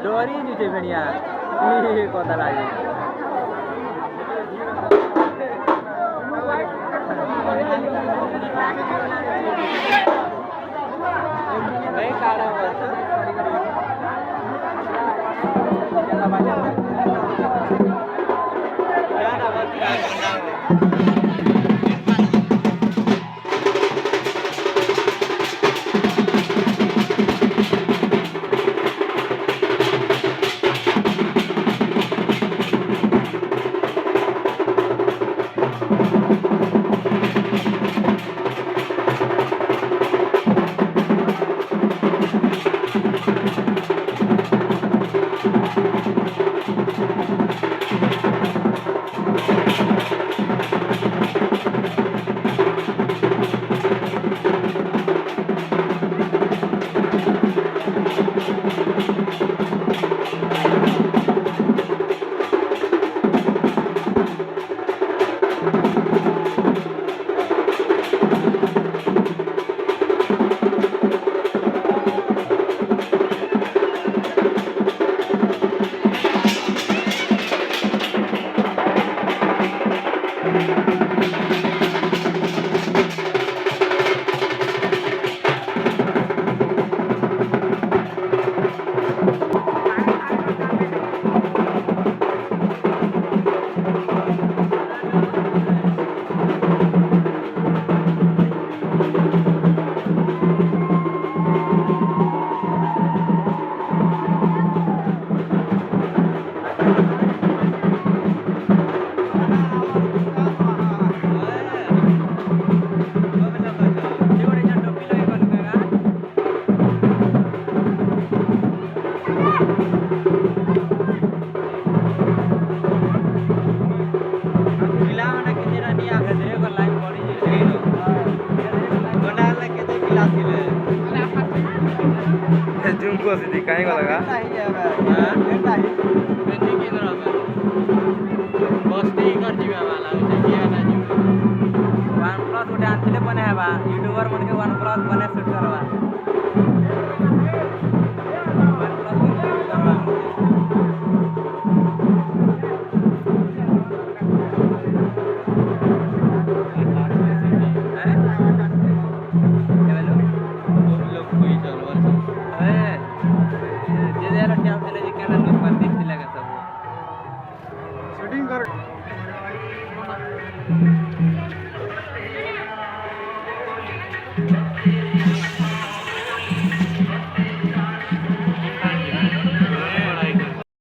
डोरी नीचे बढ़िया ये कोता लागे नहीं काढ़ा हुआ चला बाजा क्या ना बस करना है जूम को सीधी कहीं को लगा OnePlus उठे आनते बने हवा यूट्यूबर मन के OnePlus बने शूट करवा शूटिंग कर